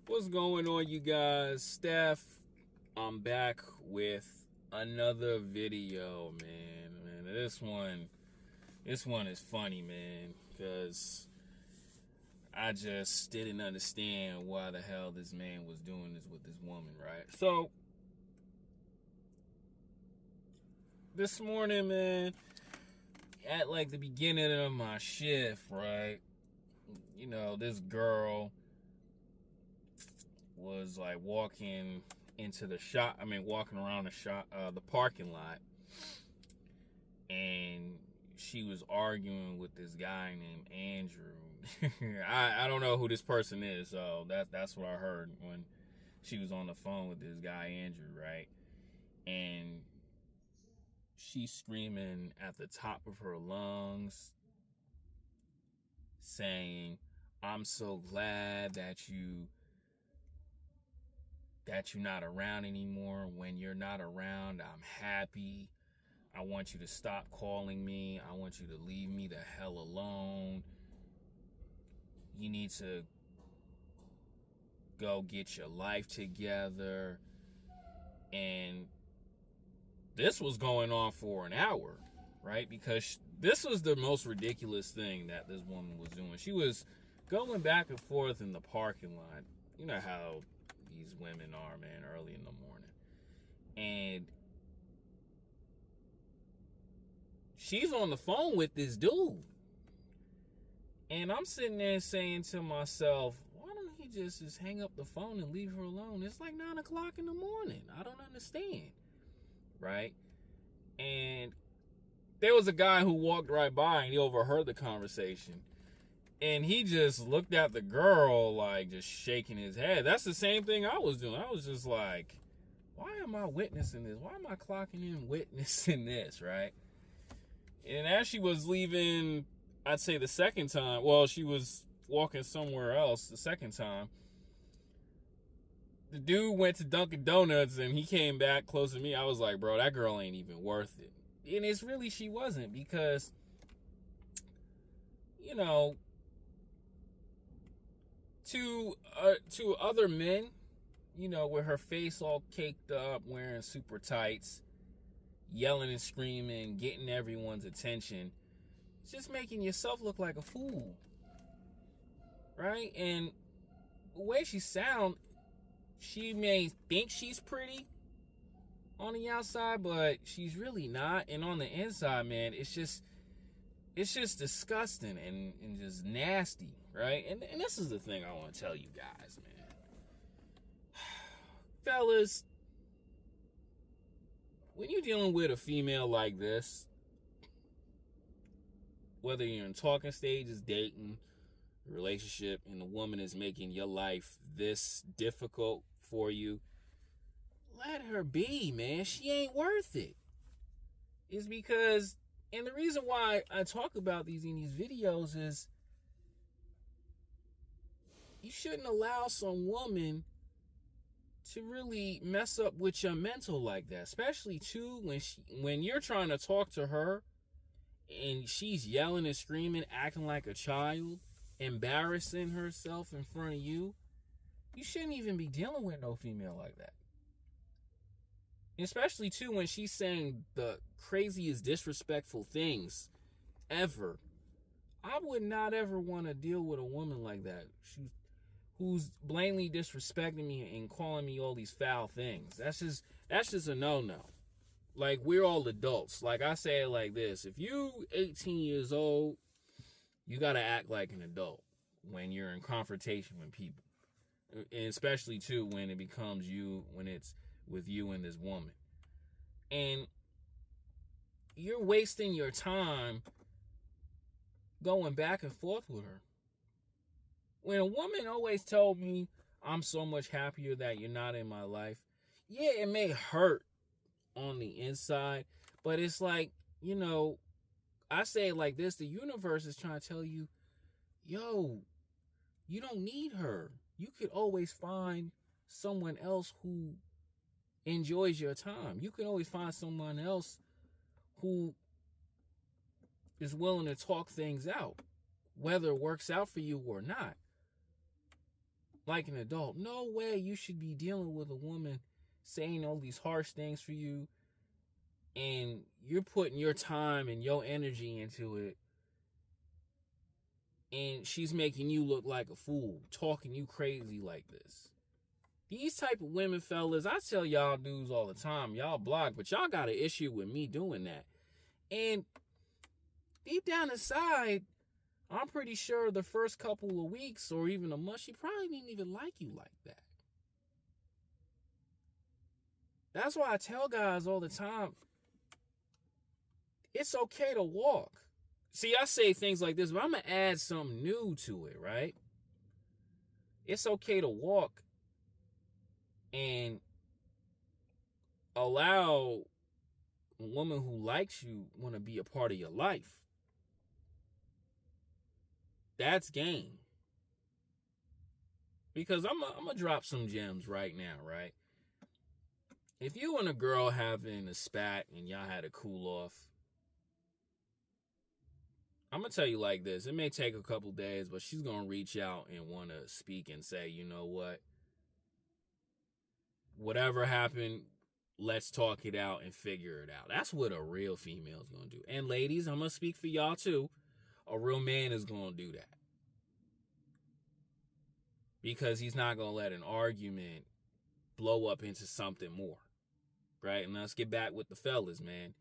What's going on, you guys? Steph, I'm back with another video, man. This one is funny, man, because I just didn't understand why the hell this man was doing this with this woman, right? So this morning, man, at like the beginning of my shift, right? This girl was like walking around the parking lot, and she was arguing with this guy named Andrew. I don't know who this person is, so that's what I heard when she was on the phone with this guy Andrew, right? And she's screaming at the top of her lungs, saying, "I'm so glad that you're not around anymore. When you're not around, I'm happy. I want you to stop calling me. I want you to leave me the hell alone. You need to go get your life together." And this was going on for an hour, right? Because this was the most ridiculous thing that this woman was doing. She was going back and forth in the parking lot. You know how these women are, man, early in the morning. And she's on the phone with this dude. And I'm sitting there saying to myself, why don't he just hang up the phone and leave her alone? It's like 9 o'clock in the morning. I don't understand. Right? And there was a guy who walked right by and he overheard the conversation. And he just looked at the girl like just shaking his head. That's the same thing I was doing. I was just like, why am I witnessing this? Why am I clocking in witnessing this, right? And as she was leaving, I'd say the second time, well, she was walking somewhere else the second time, the dude went to Dunkin' Donuts and he came back close to me. I was like, bro, that girl ain't even worth it. And it's really, she wasn't, because, to other men, with her face all caked up, wearing super tights, yelling and screaming, getting everyone's attention, just making yourself look like a fool, right? And the way she sounds, she may think she's pretty on the outside, but she's really not. And on the inside, man, it's just disgusting and just nasty, right? And this is the thing I want to tell you guys, man. Fellas, when you're dealing with a female like this, whether you're in talking stages, dating, relationship, and the woman is making your life this difficult for you, let her be, man. She ain't worth it. It's because, and the reason why I talk about these in these videos is, you shouldn't allow some woman to really mess up with your mental like that, especially too when you're trying to talk to her and she's yelling and screaming, acting like a child, embarrassing herself in front of you. You shouldn't even be dealing with no female like that. Especially too when she's saying the craziest disrespectful things ever. I would not ever want to deal with a woman like that. Who's blatantly disrespecting me and calling me all these foul things. That's just a no-no. Like, we're all adults. Like, I say it like this: if you 18 years old, you gotta act like an adult when you're in confrontation with people. And especially too when it becomes you, when it's with you and this woman. And you're wasting your time going back and forth with her. When a woman always told me, I'm so much happier that you're not in my life, yeah, it may hurt on the inside, but it's like, I say it like this: the universe is trying to tell you, yo, you don't need her. You could always find someone else who enjoys your time. You can always find someone else who is willing to talk things out, whether it works out for you or not. like an adult. No way you should be dealing with a woman saying all these harsh things for you, and you're putting your time and your energy into it, and she's making you look like a fool, talking you crazy like this. These type of women, fellas, I tell y'all dudes all the time, y'all block, but y'all got an issue with me doing that. And deep down inside, I'm pretty sure the first couple of weeks or even a month, she probably didn't even like you like that. That's why I tell guys all the time, it's okay to walk. See, I say things like this, but I'm going to add something new to it, right? It's okay to walk and allow a woman who likes you want to be a part of your life. That's game. Because I'm going to drop some gems right now, right? If you and a girl having a spat and y'all had a cool off, I'm going to tell you like this. It may take a couple days, but she's going to reach out and want to speak and say, you know what? Whatever happened, let's talk it out and figure it out. That's what a real female is going to do. And ladies, I'm going to speak for y'all too. A real man is going to do that. Because he's not going to let an argument blow up into something more. Right? And let's get back with the fellas, man.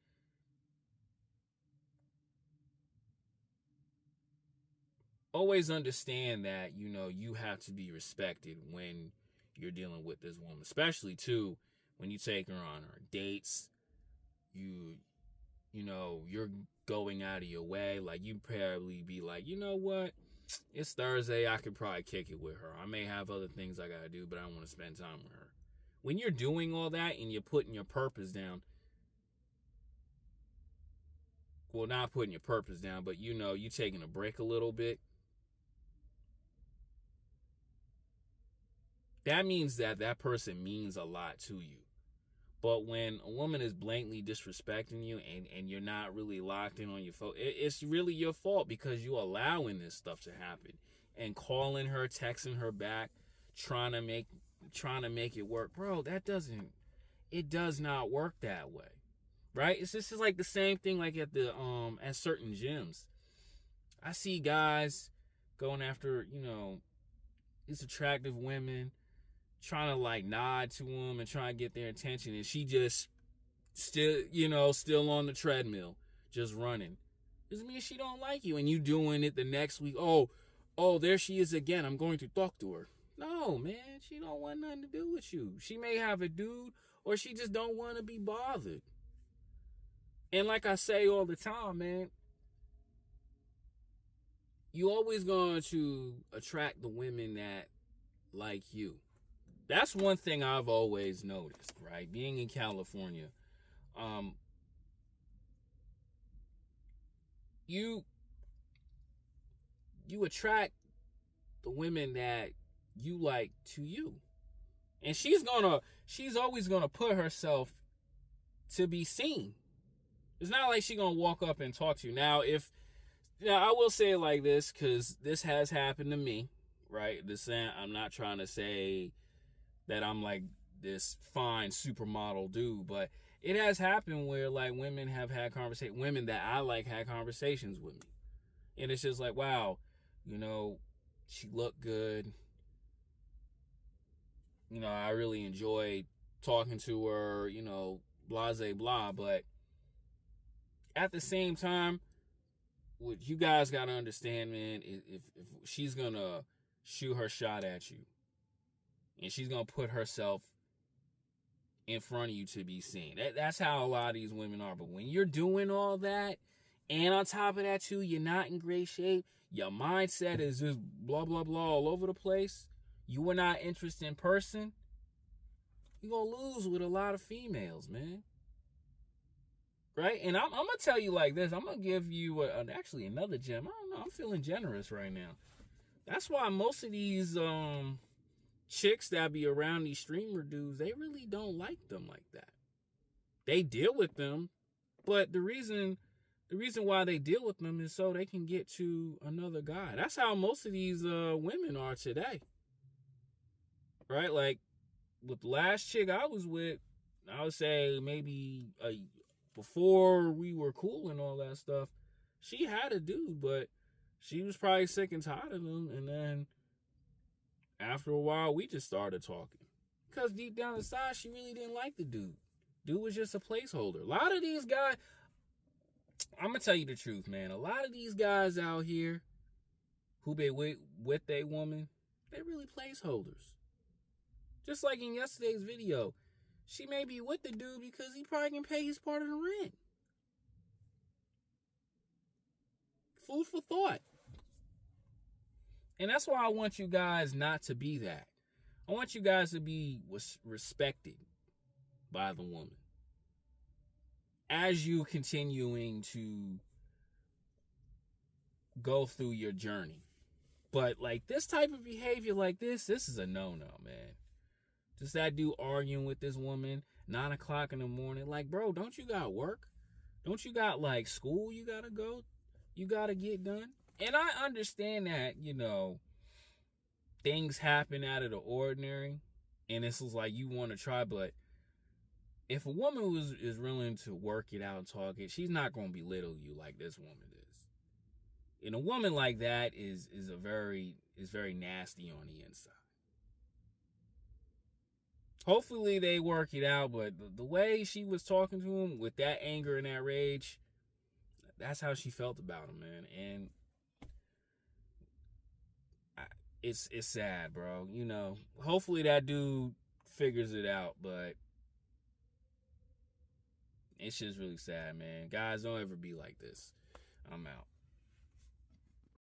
Always understand that, you have to be respected when you're dealing with this woman. Especially, too, when you take her on her dates. You're going out of your way. Like, you probably be like, you know what? It's Thursday. I could probably kick it with her. I may have other things I got to do, but I want to spend time with her. When you're doing all that and you're putting your purpose down, well, not putting your purpose down, but you taking a break a little bit, that means that person means a lot to you. But when a woman is blatantly disrespecting you and you're not really locked in on your phone, it's really your fault because you're allowing this stuff to happen. And calling her, texting her back, trying to make it work. Bro, it does not work that way. Right? This is like the same thing like at certain gyms. I see guys going after, these attractive women, trying to like nod to them and try and get their attention, and she just still on the treadmill, just running. Doesn't mean she don't like you, and you doing it the next week. Oh, there she is again. I'm going to talk to her. No, man, she don't want nothing to do with you. She may have a dude, or she just don't want to be bothered. And like I say all the time, man, you always going to attract the women that like you. That's one thing I've always noticed, right? Being in California, you attract the women that you like to you. And she's always gonna put herself to be seen. It's not like she's gonna walk up and talk to you. Now, I will say it like this, because this has happened to me, right? I'm not trying to say that I'm like this fine supermodel dude, but it has happened where like women have had women that I like had conversations with me. And it's just like, wow, she looked good. I really enjoyed talking to her, blah, blah, blah. But at the same time, what you guys got to understand, man, if she's going to shoot her shot at you, and she's going to put herself in front of you to be seen. That's how a lot of these women are. But when you're doing all that, and on top of that, too, you're not in great shape, your mindset is just blah, blah, blah all over the place, you are not interested in person, you're going to lose with a lot of females, man. Right? And I'm going to tell you like this. I'm going to give you actually another gem. I don't know. I'm feeling generous right now. That's why most of these chicks that be around these streamer dudes, they really don't like them like that. They deal with them, but the reason why they deal with them is so they can get to another guy. That's how most of these women are today. right? Like with the last chick I was with, I would say maybe before we were cool and all that stuff, she had a dude, but she was probably sick and tired of him. And then after a while, we just started talking. Because deep down inside, she really didn't like the dude. Dude was just a placeholder. A lot of these guys, I'm going to tell you the truth, man. A lot of these guys out here who be with a woman, they're really placeholders. Just like in yesterday's video, she may be with the dude because he probably can pay his part of the rent. Food for thought. And that's why I want you guys not to be that. I want you guys to be respected by the woman as you continuing to go through your journey. But like this type of behavior like this is a no-no, man. Just that dude arguing with this woman 9 o'clock in the morning. Like, bro, don't you got work? Don't you got like school you gotta go? You gotta get done? And I understand that, things happen out of the ordinary, and this is like you want to try, but if a woman is willing to work it out and talk it, she's not going to belittle you like this woman is. And a woman like that is very nasty on the inside. Hopefully they work it out, but the way she was talking to him with that anger and that rage, that's how she felt about him, man. And it's sad, bro. Hopefully that dude figures it out, but it's just really sad, man. Guys, don't ever be like this. I'm out.